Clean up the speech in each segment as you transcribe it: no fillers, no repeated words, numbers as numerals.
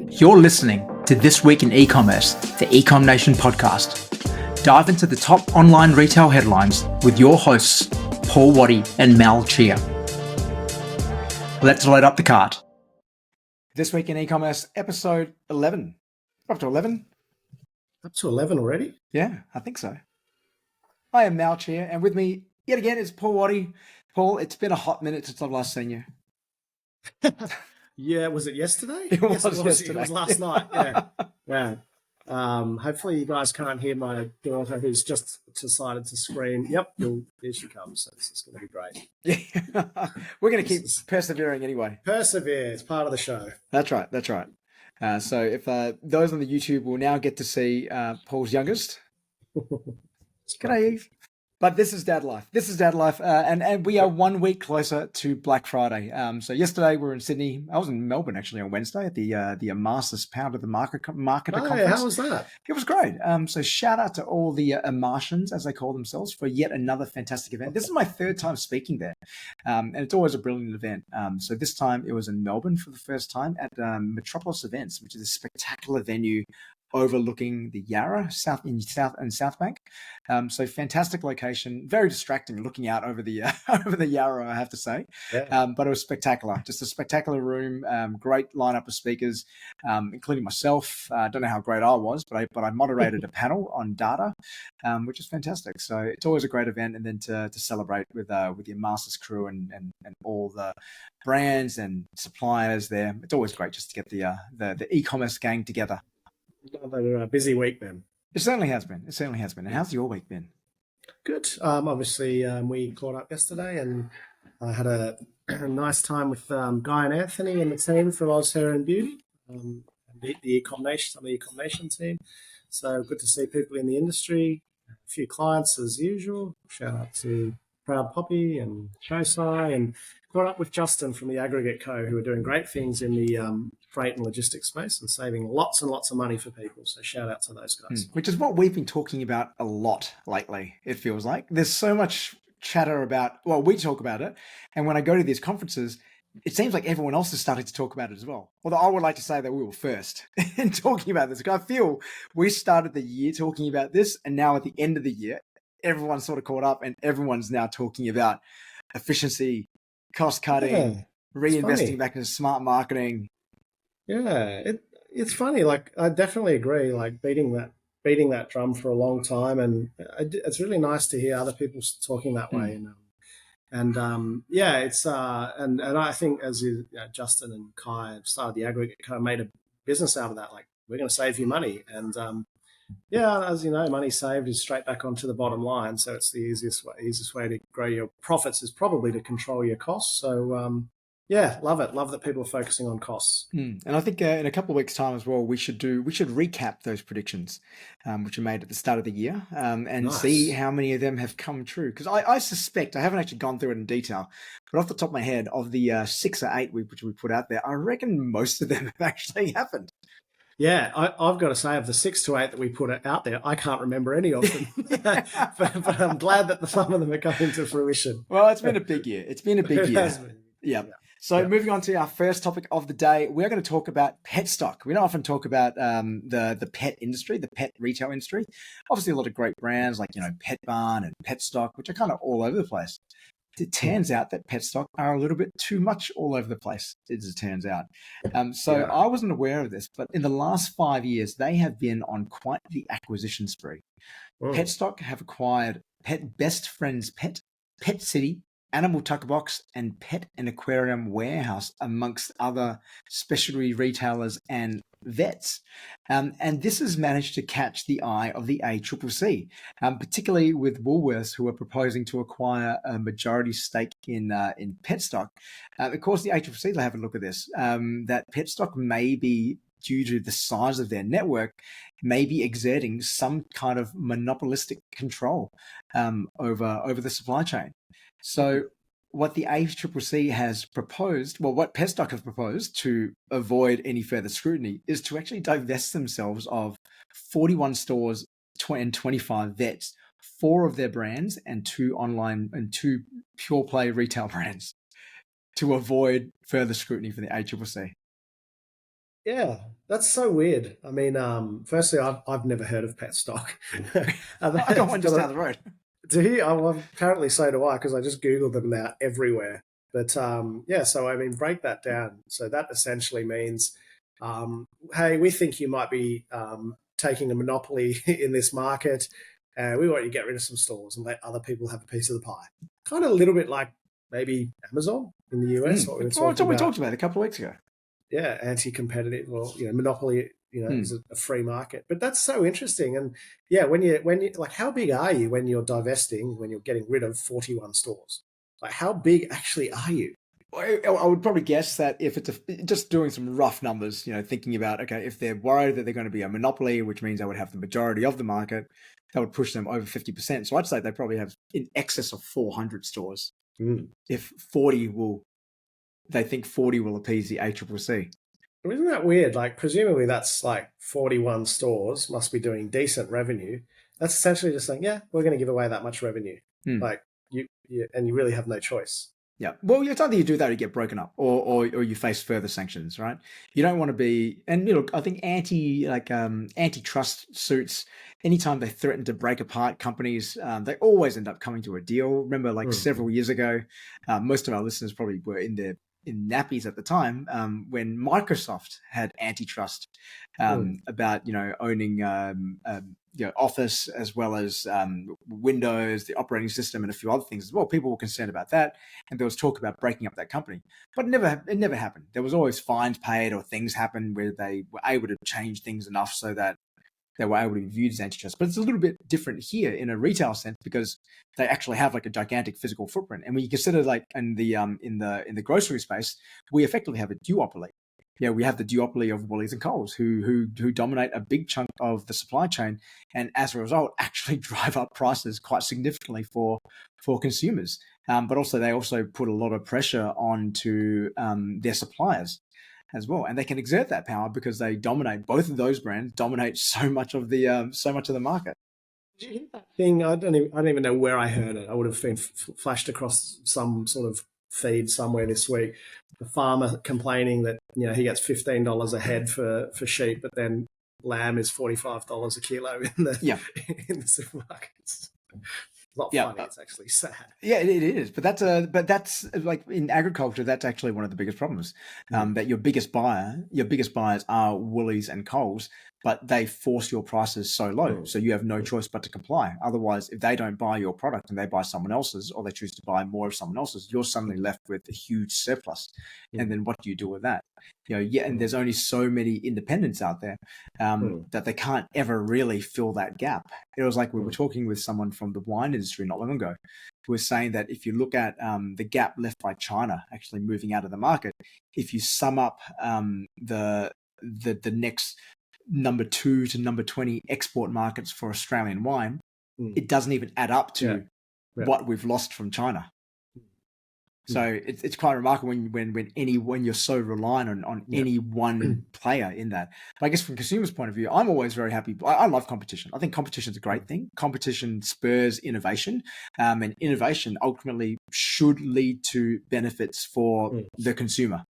You're listening to This Week in E-Commerce, the Ecom Nation podcast. Dive into the top online retail headlines with your hosts, Paul Waddy and Mal Chia. Let's load up the cart. This Week in E-Commerce, episode 11. Up to 11? Up to 11 already? Yeah, I think so. I am Mal Chia, and with me, yet again, is Paul Waddy. Paul, it's been a hot minute since I've last seen you. Yeah, was it yesterday? It was yesterday. It was last night, yeah. Hopefully you guys can't hear my daughter who's just decided to scream, yep, here she comes. So this is going to be great. Yeah. We're going to keep persevering anyway. Persevere, it's part of the show. That's right. So if those on the YouTube will now get to see Paul's youngest. G'day, Eve. But this is Dad Life. And we are 1 week closer to Black Friday. So yesterday we were in Sydney. I was in Melbourne actually on Wednesday at the Masters Pound of the Marketer Conference. Yeah, how was that? It was great. So shout out to all the Martians, as they call themselves, for yet another fantastic event. This is my third time speaking there. And it's always a brilliant event. So this time it was in Melbourne for the first time at Metropolis Events, which is a spectacular venue overlooking the Yarra, South Bank. So fantastic location, very distracting looking out over the over the Yarra, I have to say. Yeah. But it was spectacular, just a spectacular room, great lineup of speakers, including myself. I don't know how great I was, but I moderated a panel on data, which is fantastic. So it's always a great event, and then to celebrate with your Masters crew and all the brands and suppliers there. It's always great just to get the e-commerce gang together. Another busy week then. It certainly has been. And how's your week been? Good. Obviously, we caught up yesterday and I had a nice time with Guy and Anthony and the team from Oz Hair and Beauty, the Ecom Nation, some of the Ecom Nation team. So good to see people in the industry, a few clients as usual. Shout out to Proud Poppy and Shosai, and caught up with Justin from the Aggregate Co, who are doing great things in the freight and logistics space and saving lots and lots of money for people. So shout out to those guys. Which is what we've been talking about a lot lately, it feels like. There's so much chatter about, well, we talk about it. And when I go to these conferences, it seems like everyone else is starting to talk about it as well. Although I would like to say that we were first in talking about this. I feel we started the year talking about this, and now at the end of the year, everyone's sort of caught up and everyone's now talking about efficiency, cost cutting, reinvesting back into smart marketing. Yeah, it's funny. Like, I definitely agree. Like, beating that drum for a long time, and it's really nice to hear other people talking that way. And it's and I think as Justin and Kai have started the Aggregate, kind of made a business out of that. Like, we're going to save you money, and as you know, money saved is straight back onto the bottom line. So it's the easiest way to grow your profits is probably to control your costs. So love it. Love that people are focusing on costs. And I think in a couple of weeks' time as well, we should recap those predictions, which are made at the start of the year, and see how many of them have come true. Because I suspect, I haven't actually gone through it in detail, but off the top of my head, of the 6 or 8 which we put out there, I reckon most of them have actually happened. Yeah, I've got to say, of the 6 to 8 that we put out there, I can't remember any of them. but I'm glad that some of them are coming to fruition. Well, it's been a big year. Yeah. So moving on to our first topic of the day, we're going to talk about pet stock. We don't often talk about the pet industry, the pet retail industry. Obviously, a lot of great brands like, Pet Barn and Pet Stock, which are kind of all over the place. It turns out that pet stock are a little bit too much all over the place, as it turns out. I wasn't aware of this, but in the last 5 years, they have been on quite the acquisition spree. Pet stock have acquired Pet Best Friends Pet, Pet City, Animal Tucker Box, and Pet and Aquarium Warehouse, amongst other specialty retailers and vets. And this has managed to catch the eye of the ACCC, particularly with Woolworths, who are proposing to acquire a majority stake in pet stock. Of course, the ACCC will have a look at this, that pet stock may be, due to the size of their network, may be exerting some kind of monopolistic control over the supply chain. So what the ACCC has proposed, what Petstock have proposed to avoid any further scrutiny, is to actually divest themselves of 41 stores and 25 vets, 4 of their brands and 2 online and 2 pure play retail brands, to avoid further scrutiny from the ACCC. Yeah, That's so weird. I mean, firstly, I've never heard of pet stock. I got one just down the road. Do you? Oh, well, apparently so do I, because I just Googled them now everywhere. But yeah, so I mean, break that down. So that essentially means, hey, we think you might be taking a monopoly in this market. We want you to get rid of some stores and let other people have a piece of the pie. Kind of a little bit like maybe Amazon in the US. What we were Well, it's talking what we about. talked about a couple of weeks ago. Yeah, anti-competitive, or monopoly. Is a free market. But that's so interesting. And yeah, when you like, how big are you when you're divesting, when you're getting rid of 41 stores? Like, how big actually are you? I would probably guess that if it's just doing some rough numbers, thinking about, okay, if they're worried that they're going to be a monopoly, which means they would have the majority of the market, that would push them over 50%. So I'd say they probably have in excess of 400 stores. If they think 40 will appease the ACCC. Isn't that weird? Like, presumably that's like 41 stores must be doing decent revenue. That's essentially just saying, yeah, we're going to give away that much revenue. Like, and you really have no choice. Yeah. Well, it's either you do that or you get broken up, or you face further sanctions, right? You don't want to be, and look, I think antitrust suits, anytime they threaten to break apart companies, they always end up coming to a deal. Remember, like several years ago, most of our listeners probably were in nappies at the time, when Microsoft had antitrust about owning Office, as well as Windows, the operating system, and a few other things as well. People were concerned about that, and there was talk about breaking up that company, but it never happened. There was always fines paid, or things happened where they were able to change things enough so that they were able to be viewed as antitrust. But it's a little bit different here in a retail sense, because they actually have like a gigantic physical footprint. And when you consider, like, in the grocery space, we effectively have a duopoly. We have the duopoly of Woolies and Coles, who dominate a big chunk of the supply chain, and as a result, actually drive up prices quite significantly for consumers. But also, they also put a lot of pressure onto their suppliers as well, and they can exert that power because they dominate. Both of those brands dominate so much of the market. Did you hear that thing? I don't even know where I heard it. I would have been flashed across some sort of feed somewhere this week. The farmer complaining that he gets $15 a head for sheep, but then lamb is $45 a kilo in the in the supermarkets. It's not funny. It's actually sad. Yeah, it is. But that's like in agriculture, that's actually one of the biggest problems. That your biggest buyers are Woolies and Coles, but they force your prices so low, so you have no choice but to comply. Otherwise, if they don't buy your product and they buy someone else's, or they choose to buy more of someone else's, you're suddenly left with a huge surplus. And then what do you do with that? And there's only so many independents out there that they can't ever really fill that gap. It was like we were talking with someone from the wine industry not long ago, who was saying that if you look at the gap left by China actually moving out of the market, if you sum up the next number 2 to number 20 export markets for Australian wine, it doesn't even add up to what we've lost from China. So it's quite remarkable when you're so reliant on any one player in that. But I guess from consumers' point of view, I'm always very happy. I love competition. I think competition is a great thing. Competition spurs innovation, and innovation ultimately should lead to benefits for the consumer.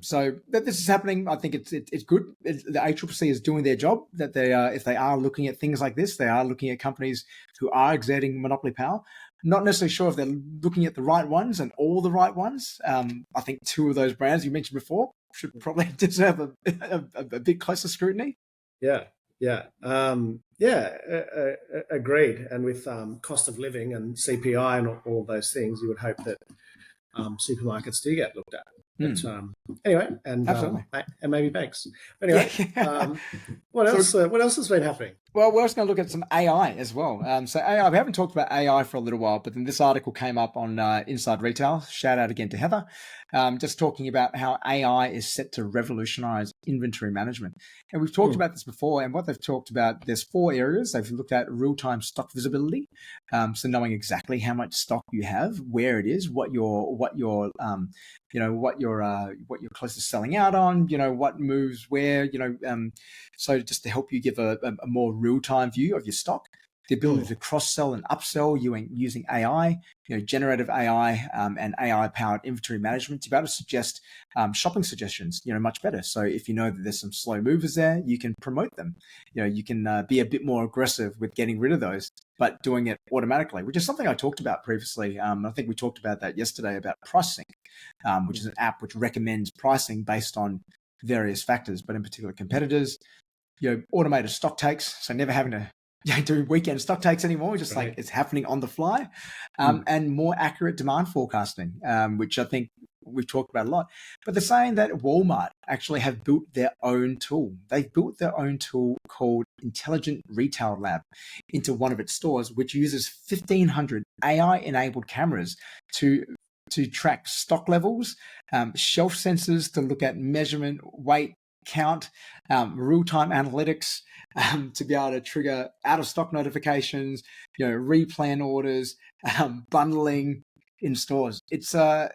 So that this is happening, I think it's good. The ACCC is doing their job. That they are, if they are looking at things like this, they are looking at companies who are exerting monopoly power. Not necessarily sure if they're looking at the right ones and all the right ones. I think 2 of those brands you mentioned before should probably deserve a bit closer scrutiny. Agreed. And with cost of living and CPI and all those things, you would hope that supermarkets do get looked at. But anyway, and maybe banks. Anyway, what else? What else has been happening? Well, we're also going to look at some AI as well. So AI, we haven't talked about AI for a little while, but then this article came up on Inside Retail. Shout out again to Heather. Just talking about how AI is set to revolutionize inventory management. And we've talked about this before, and what they've talked about, there's 4 areas. They've looked at real-time stock visibility. So knowing exactly how much stock you have, where it is, what you're closest selling out on, what moves where, so just to help you give a more real-time view of your stock. the ability to cross-sell and upsell using AI, generative AI and AI-powered inventory management to be able to suggest shopping suggestions, much better. So if you know that there's some slow movers there, you can promote them. You can be a bit more aggressive with getting rid of those, but doing it automatically, which is something I talked about previously. I think we talked about that yesterday about pricing, which is an app which recommends pricing based on various factors, but in particular competitors. Automated stock takes, so never having to do weekend stock takes anymore, just like it's happening on the fly, and more accurate demand forecasting, which I think we've talked about a lot. But they're saying that Walmart actually have built their own tool. They've built their own tool called Intelligent Retail Lab into one of its stores, which uses 1,500 AI-enabled cameras to track stock levels, shelf sensors to look at measurement, weight, count, real-time analytics to be able to trigger out-of-stock notifications, replan orders, bundling in stores. It's really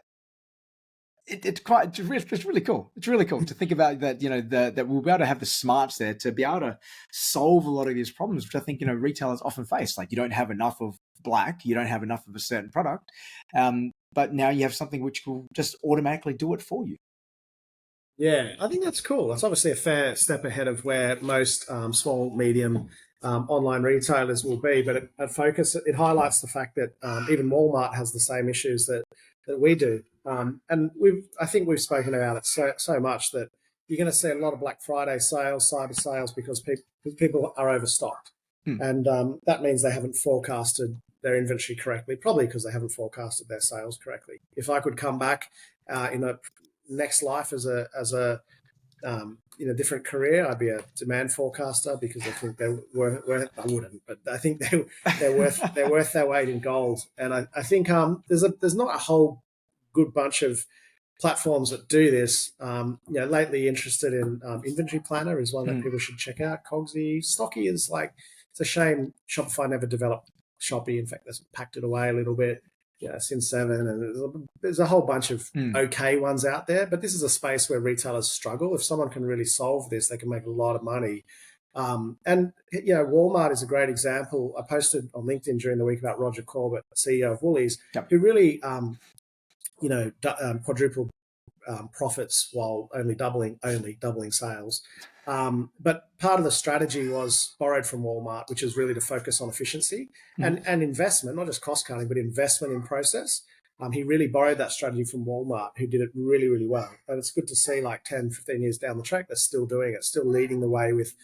cool. It's really cool to think about that. That we'll be able to have the smarts there to be able to solve a lot of these problems, which I think retailers often face. Like you don't have enough of black, you don't have enough of a certain product, but now you have something which will just automatically do it for you. Yeah, I think that's cool. That's obviously a fair step ahead of where most small, medium online retailers will be. But at Focus, it highlights the fact that even Walmart has the same issues that we do. And I think we've spoken about it so much that you're going to see a lot of Black Friday sales, cyber sales, because people are overstocked. And that means they haven't forecasted their inventory correctly, probably because they haven't forecasted their sales correctly. If I could come back in a next life as a different career, I'd be a demand forecaster, because I think they're worth. I wouldn't, but I think they're worth their weight in gold. And I think there's not a whole good bunch of platforms that do this. Lately interested in Inventory Planner is one that people should check out. Cogsy, Stocky is like, it's a shame Shopify never developed Shopee. In fact, that's packed it away a little bit. Since 7, and there's a whole bunch of okay ones out there, but this is a space where retailers struggle. If someone can really solve this, they can make a lot of money. And Walmart is a great example. I posted on LinkedIn during the week about Roger Corbett, CEO of Woolies, who really, quadrupled profits while only doubling sales. But part of the strategy was borrowed from Walmart, which is really to focus on efficiency and investment, not just cost cutting, but investment in process. He really borrowed that strategy from Walmart, who did it really, really well. And it's good to see, like 10, 15 years down the track, they're still doing it, still leading the way with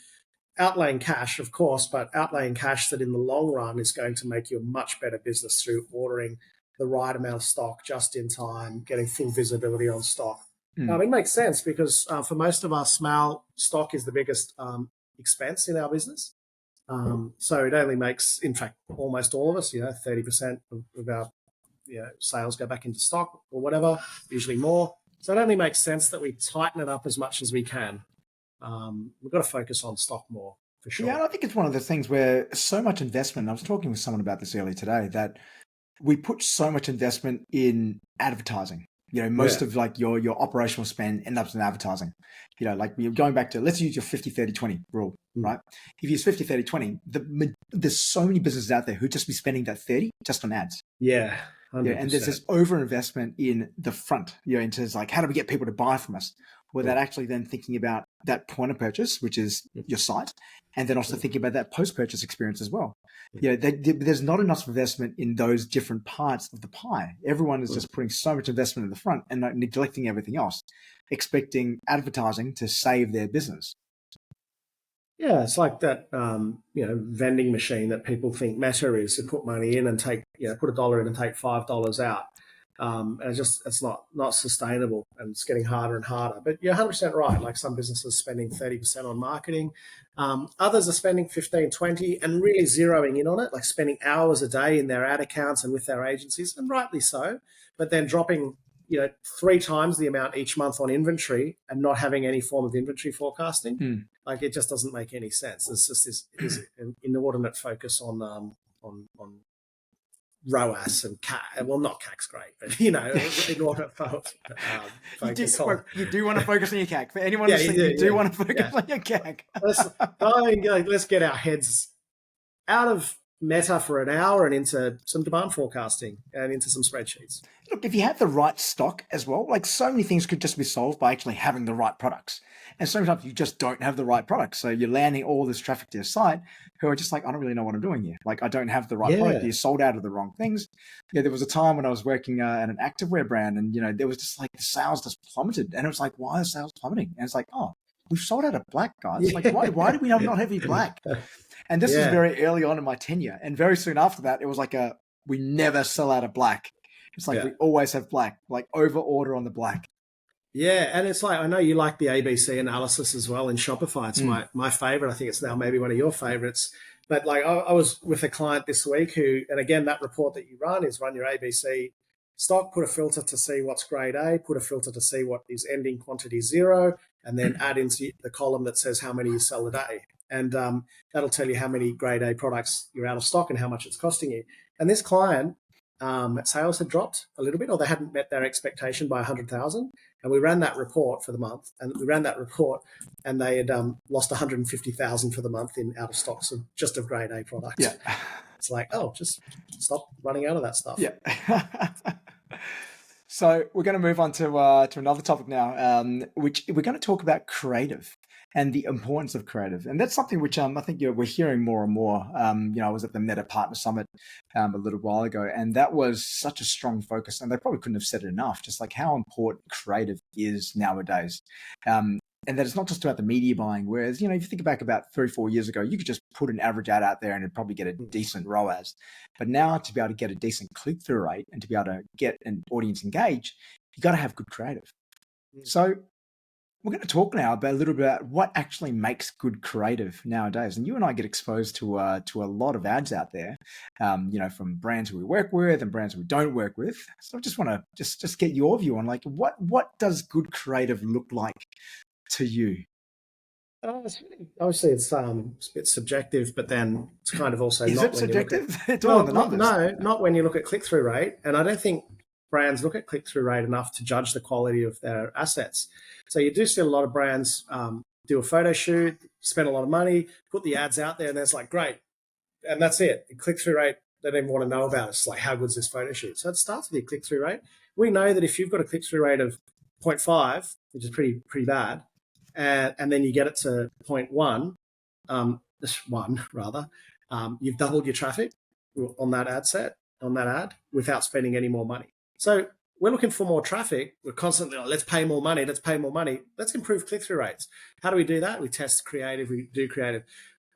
outlaying cash, of course, but outlaying cash that in the long run is going to make you a much better business through ordering the right amount of stock just in time, getting full visibility on stock. It makes sense because for most of us, small stock is the biggest expense in our business. So it only makes, in fact, almost all of us, 30% of our sales go back into stock or whatever, usually more. So it only makes sense that we tighten it up as much as we can. We've got to focus on stock more, for sure. Yeah, I think it's one of the things where so much investment, I was talking with someone about this earlier today, that we put so much investment in advertising. Most of like your operational spend ends up in advertising. Like you're going back to, let's use your 50-30-20 rule, right? If you use 50-30-20, there's so many businesses out there who just be spending that 30 just on ads. Yeah. 100%. And there's this overinvestment in the front, into like, how do we get people to buy from us? Without actually then thinking about that point of purchase, which is your site, and then also thinking about that post-purchase experience as well. There's not enough investment in those different parts of the pie. Everyone is just putting so much investment in the front and neglecting everything else, expecting advertising to save their business. Yeah, it's like that, vending machine that people think Meta is, to put money in and take, put $1 in and take $5 out. And it's not sustainable, and it's getting harder and harder. But you're 100% right. Like some businesses spending 30% on marketing, others are spending 15, 20 and really zeroing in on it, like spending hours a day in their ad accounts and with their agencies, and rightly so, but then dropping 3 times the amount each month on inventory and not having any form of inventory forecasting. Like it just doesn't make any sense. It's just this inordinate focus on ROAS and CAC. Well, not CAC's great, but inordinate focus. You do want to focus on your CAC. For anyone listening, you do want to focus on your CAC. Let's get our heads out of Meta for an hour and into some demand forecasting and into some spreadsheets. Look, if you have the right stock as well, like so many things could just be solved by actually having the right products. And sometimes you just don't have the right products. So you're landing all this traffic to your site who are just like, I don't really know what I'm doing here. Like, I don't have the right product. You're sold out of the wrong things. Yeah, there was a time when I was working at an activewear brand and, there was just like the sales just plummeted. And it was like, why are sales plummeting? And it's like, oh, we've sold out of black, guys. Like, why do we not have any black? And this was very early on in my tenure. And very soon after that, it was like we never sell out of black. It's like we always have black, like over order on the black. Yeah, and it's like, I know you like the ABC analysis as well in Shopify. It's my favorite. I think it's now maybe one of your favorites. But like I was with a client this week who, and again, that report that you run is run your ABC stock, put a filter to see what's grade A, put a filter to see what is ending quantity 0, and then add into the column that says how many you sell a day. And that'll tell you how many grade A products you're out of stock and how much it's costing you. And this client, sales had dropped a little bit, or they hadn't met their expectation by 100,000. And we ran that report for the month, and they had lost 150,000 for the month in out of stocks of just of grade A products. Yeah, it's like, oh, just stop running out of that stuff. Yeah. So we're going to move on to another topic now, which we're going to talk about creative and the importance of creative. And that's something which I think we're hearing more and more. I was at the Meta Partner Summit a little while ago, and that was such a strong focus. And they probably couldn't have said it enough, just like how important creative is nowadays. And that it's not just about the media buying. Whereas, if you think back about 3-4 years ago, you could just put an average ad out there and it'd probably get a decent ROAS. But now to be able to get a decent click-through rate and to be able to get an audience engaged, you got to have good creative. So we're going to talk now about a little bit about what actually makes good creative nowadays. And you and I get exposed to a lot of ads out there, from brands who we work with and brands we don't work with. So I just want to just get your view on like what does good creative look like to you? Obviously, it's a bit subjective, but then it's kind of also is not it subjective? Not when you look at click-through rate, and I don't think brands look at click-through rate enough to judge the quality of their assets. So you do see a lot of brands do a photo shoot, spend a lot of money, put the ads out there, and it's like great, and that's it. The click-through rate they don't even want to know about. It's like how good's this photo shoot? So it starts with your click-through rate. We know that if you've got a click-through rate of 0.5, which is pretty bad. And then you get it to 0.1, you've doubled your traffic on that ad without spending any more money. So we're looking for more traffic. We're constantly let's pay more money. Let's improve click-through rates. How do we do that? We test creative. We do creative.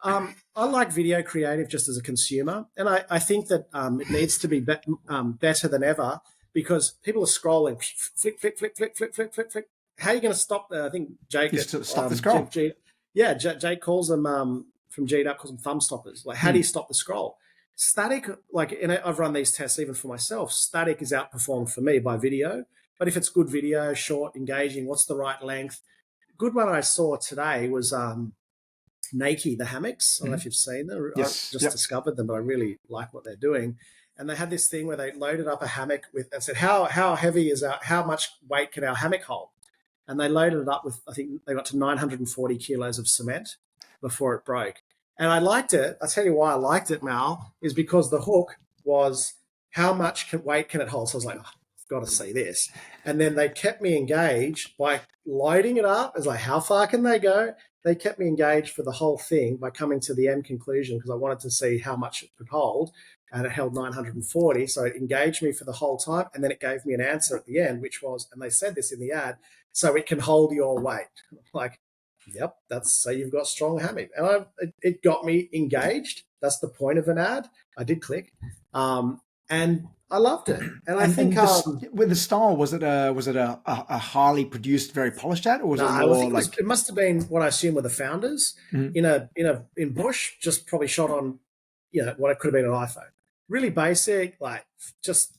I like video creative just as a consumer. And I think that it needs to be better than ever because people are scrolling, flick. How are you going to stop? I think Jake stop the scroll. Jake calls them from GDAP calls them thumb stoppers. Like, how do you stop the scroll? Static, and I've run these tests even for myself. Static is outperformed for me by video, but if it's good video, short, engaging, what's the right length? Good one I saw today was Nike, the hammocks. I don't know if you've seen them. Yes. I just discovered them, but I really like what they're doing. And they had this thing where they loaded up a hammock and said, how heavy is how much weight can our hammock hold? And they loaded it up with, I think they got to 940 kilos of cement before it broke. And I liked it. I'll tell you why I liked it, Mal, is because the hook was how much weight can it hold? So I was like, I've got to see this. And then they kept me engaged by loading it up. It's like, how far can they go? They kept me engaged for the whole thing by coming to the end conclusion because I wanted to see how much it could hold. And it held 940. So it engaged me for the whole time. And then it gave me an answer at the end, which was, and they said this in the ad, so it can hold your weight. Like, yep, so you've got strong hammock. And it got me engaged. That's the point of an ad. I did click. And I loved it. And I think with the style, was it a highly produced, very polished ad, or was it more it must have been what I assume were the founders in Bush, just probably shot on what it could have been an iPhone. Really basic, like just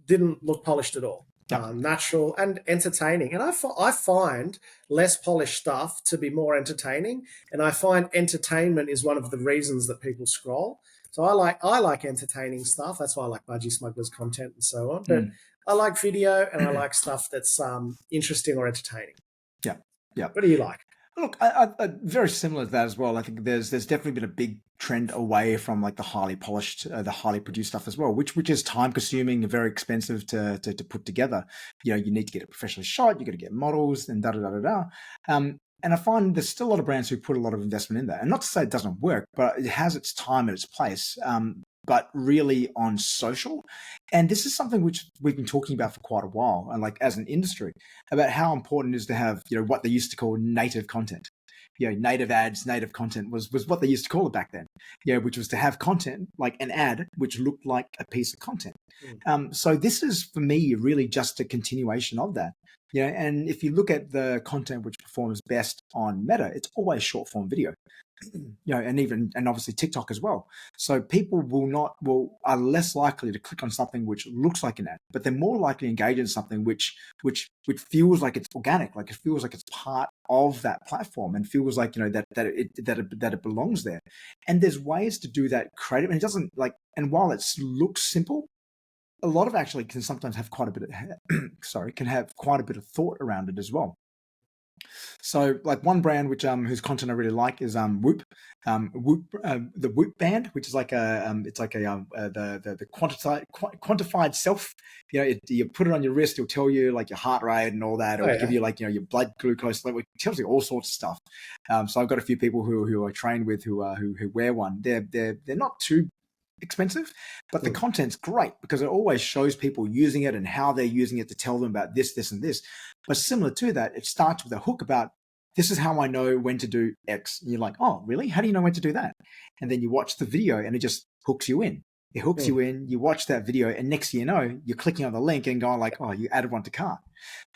didn't look polished at all. Natural and entertaining. And I find less polished stuff to be more entertaining. And I find entertainment is one of the reasons that people scroll. So I like entertaining stuff. That's why I like Budgie Smugglers content and so on. But I like video and I like stuff that's interesting or entertaining. Yeah. What do you like? Look, very similar to that as well. I think there's definitely been a big trend away from like the highly polished, the highly produced stuff as well, which is time consuming and very expensive to put together. You need to get it professionally shot. You got to get models and da da da da da. And I find there's still a lot of brands who put a lot of investment in that. And not to say it doesn't work, but it has its time and its place. But really on social. And this is something which we've been talking about for quite a while, and like as an industry, about how important it is to have, what they used to call native content. Native ads, native content was what they used to call it back then. Which was to have content like an ad which looked like a piece of content. So this is for me really just a continuation of that. And if you look at the content which performs best on Meta, it's always short form video. And obviously TikTok as well. So people are less likely to click on something which looks like an ad, but they're more likely to engage in something which feels like it's organic, like it feels like it's part of that platform, and feels like that it belongs there. And there's ways to do that creative, and it doesn't and while it looks simple, a lot of actually can sometimes have quite a bit of can have quite a bit of thought around it as well. So like one brand which whose content I really like is Whoop, the Whoop band, which is like it's like the quantified self. You put it on your wrist, it'll tell you like your heart rate and all that. It'll give you like your blood glucose level. It tells you all sorts of stuff. So I've got a few people who I train with who wear one. They're not too expensive, but the content's great because it always shows people using it and how they're using it to tell them about this and this. But similar to that, it starts with a hook about, this is how I know when to do X. And you're like, oh, really? How do you know when to do that? And then you watch the video and it just hooks you in. It hooks you in, you watch that video, and next thing you know, you're clicking on the link and going like, oh, you added one to cart.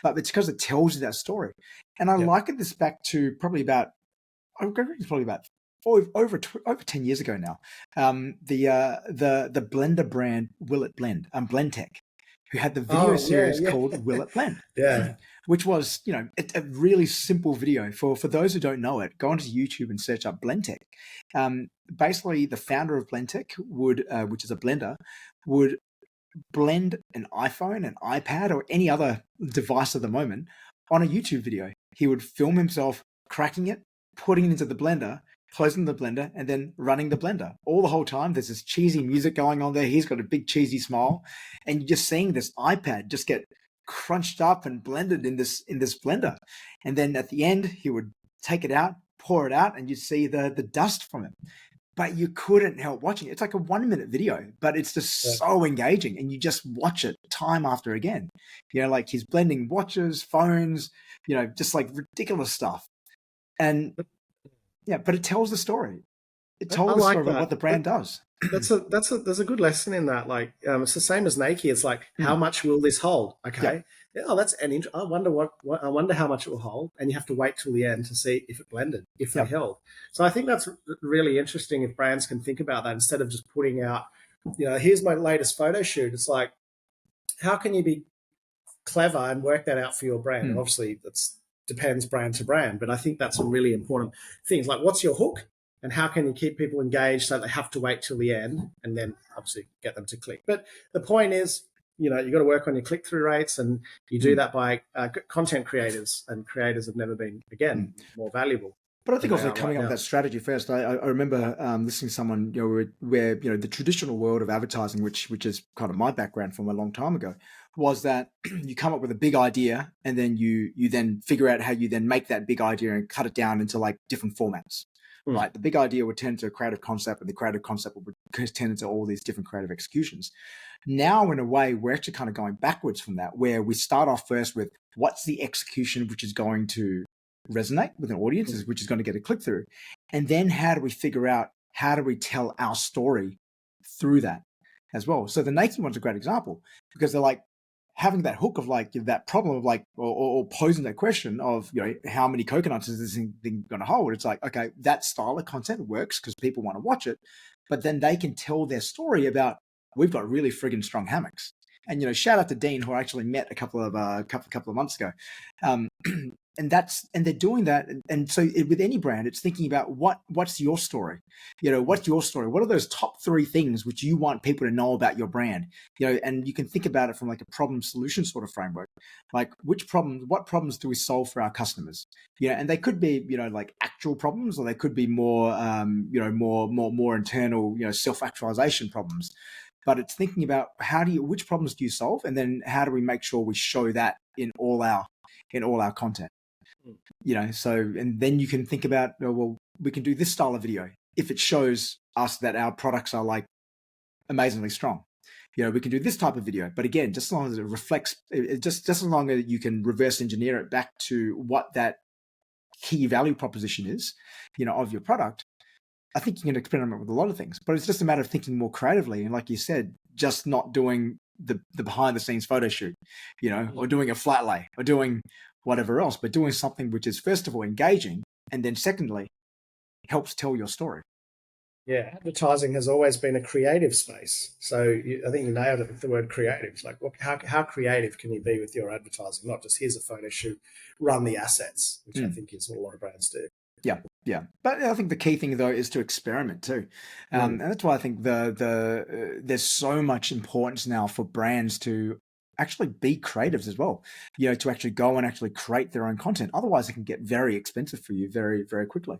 But it's because it tells you that story. And I liken this back to probably about over 10 years ago now. The blender brand Will It Blend, Blendtec, who had the video series called Will It Blend. Which was, a really simple video. For those who don't know it, go onto YouTube and search up Blendtec. Basically, the founder of Blendtec which is a blender, would blend an iPhone, an iPad, or any other device at the moment on a YouTube video. He would film himself cracking it, putting it into the blender, closing the blender, and then running the blender. All the whole time, there's this cheesy music going on there. He's got a big cheesy smile. And you're just seeing this iPad just get crunched up and blended in this blender. And then at the end, he would take it out, pour it out, and you'd see the dust from it. But you couldn't help watching it. It's like a 1-minute video, but it's just so engaging. And you just watch it time after again. Like he's blending watches, phones, just like ridiculous stuff. And but it tells the story. It tells the story about what the brand does. There's a good lesson in that. Like it's the same as Nike. It's like, how much will this hold? Okay. Oh, that's I wonder how much it will hold, and you have to wait till the end to see if it blended, if it held. So I think that's really interesting if brands can think about that instead of just putting out, here's my latest photo shoot. It's like, how can you be clever and work that out for your brand? And obviously that's depends brand to brand, but I think that's some really important things. Like, what's your hook? And how can you keep people engaged so they have to wait till the end and then obviously get them to click? But the point is, you've got to work on your click-through rates, and you do that by content creators, and creators have never been, again, more valuable. But I think also coming up with that strategy first, I remember listening to someone, where the traditional world of advertising, which is kind of my background from a long time ago, was that you come up with a big idea, and then you then figure out how you then make that big idea and cut it down into like different formats. Right, the big idea would turn into a creative concept, and the creative concept would turn into all these different creative executions. Now, in a way, we're actually kind of going backwards from that, where we start off first with what's the execution which is going to resonate with an audience, which is going to get a click through, and then how do we figure out how do we tell our story through that as well. So the Nike one's a great example, because they're like having that hook of like that problem of like, or posing that question of, how many coconuts is this thing going to hold? It's like, okay, that style of content works because people want to watch it, but then they can tell their story about, we've got really friggin' strong hammocks. And, shout out to Dean, who I actually met a couple of months ago. they're doing that. And so with any brand, it's thinking about what's your story? What's your story? What are those top 3 things which you want people to know about your brand? And you can think about it from like a problem solution sort of framework. Like what problems do we solve for our customers? And they could be, like actual problems, or they could be more, more internal, self-actualization problems. But it's thinking about which problems do you solve? And then how do we make sure we show that in all our content? So, and then you can think about, well, we can do this style of video if it shows us that our products are like amazingly strong. We can do this type of video, but again, just as long as it reflects, just as long as you can reverse engineer it back to what that key value proposition is, of your product. I think you can experiment with a lot of things, but it's just a matter of thinking more creatively. And like you said, just not doing the behind the scenes photo shoot, or doing a flat lay or doing whatever else, but doing something which is first of all engaging, and then secondly helps tell your story. Yeah, advertising has always been a creative space. So I think you nailed it with the word creative. It's like, how creative can you be with your advertising? Not just here's a photo shoot, run the assets, which I think is what a lot of brands do. Yeah. But I think the key thing though is to experiment too, and that's why I think there's so much importance now for brands to actually be creatives as well, to actually go and actually create their own content. Otherwise it can get very expensive for you very, very quickly.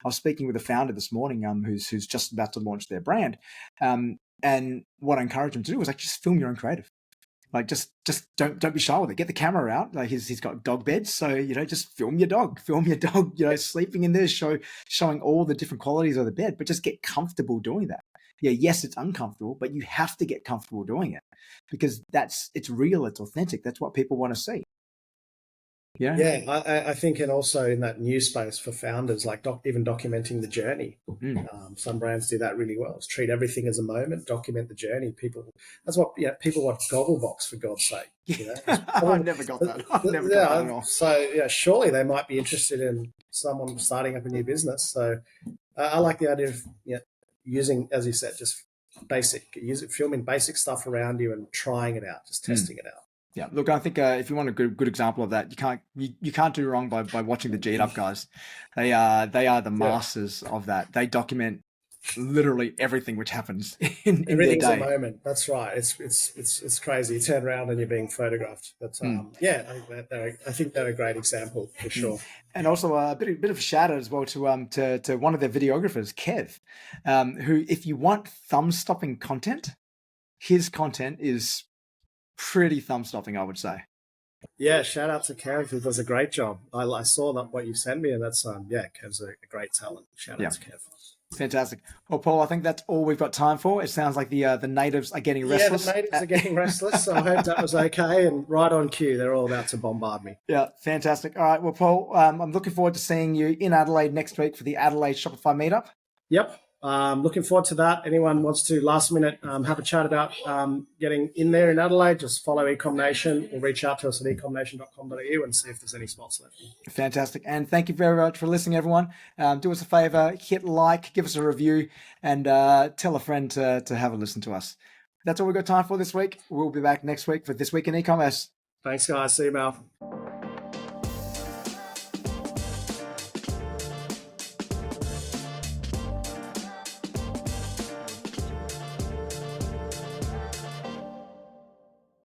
I was speaking with a founder this morning who's just about to launch their brand, and what I encouraged him to do was like, just film your own creative. Like just don't be shy with it. Get the camera out. Like he's got dog beds, so just film your dog, sleeping in there, showing all the different qualities of the bed, but just get comfortable doing that. Yes, it's uncomfortable, but you have to get comfortable doing it because it's real, it's authentic. That's what people want to see. Yeah, I think, and also in that new space for founders, like even documenting the journey. Some brands do that really well. Treat everything as a moment, document the journey. That's what people want. Gogglebox, for God's sake. I've never got that. I've never got that at all. So surely they might be interested in someone starting up a new business. So I like the idea of using, as you said, just filming basic stuff around you and trying it out, just testing it out. Yeah, look, I think if you want a good example of that, you can't do wrong by watching the G'd Up guys. They are the masters of that. They document literally everything which happens in everything's their day. A moment. That's right. It's crazy. You turn around and you're being photographed. But I think they're a great example for sure. And also a bit of a shout out as well to one of their videographers, Kev, who, if you want thumb stopping content, his content is pretty thumb stopping, I would say. Yeah, shout out to Kev, who does a great job. I saw that what you sent me, and that's Kev's a great talent. Shout out to Kev. Fantastic. Well, Paul, I think that's all we've got time for. It sounds like the natives are getting restless. Yeah, the natives are getting restless, so I hope that was okay. And right on cue, they're all about to bombard me. Yeah, fantastic. All right, well, Paul, I'm looking forward to seeing you in Adelaide next week for the Adelaide Shopify meetup. Yep. Looking forward to that. Anyone wants to last minute have a chat about getting in there in Adelaide, just follow Ecom Nation or reach out to us at ecomnation.com.au and see if there's any spots left. Fantastic. And thank you very much for listening, everyone. Do us a favor, hit like, give us a review, and tell a friend to have a listen to us. That's all we've got time for this week. We'll be back next week for This Week in E-Commerce. Thanks, guys. See you, Mal.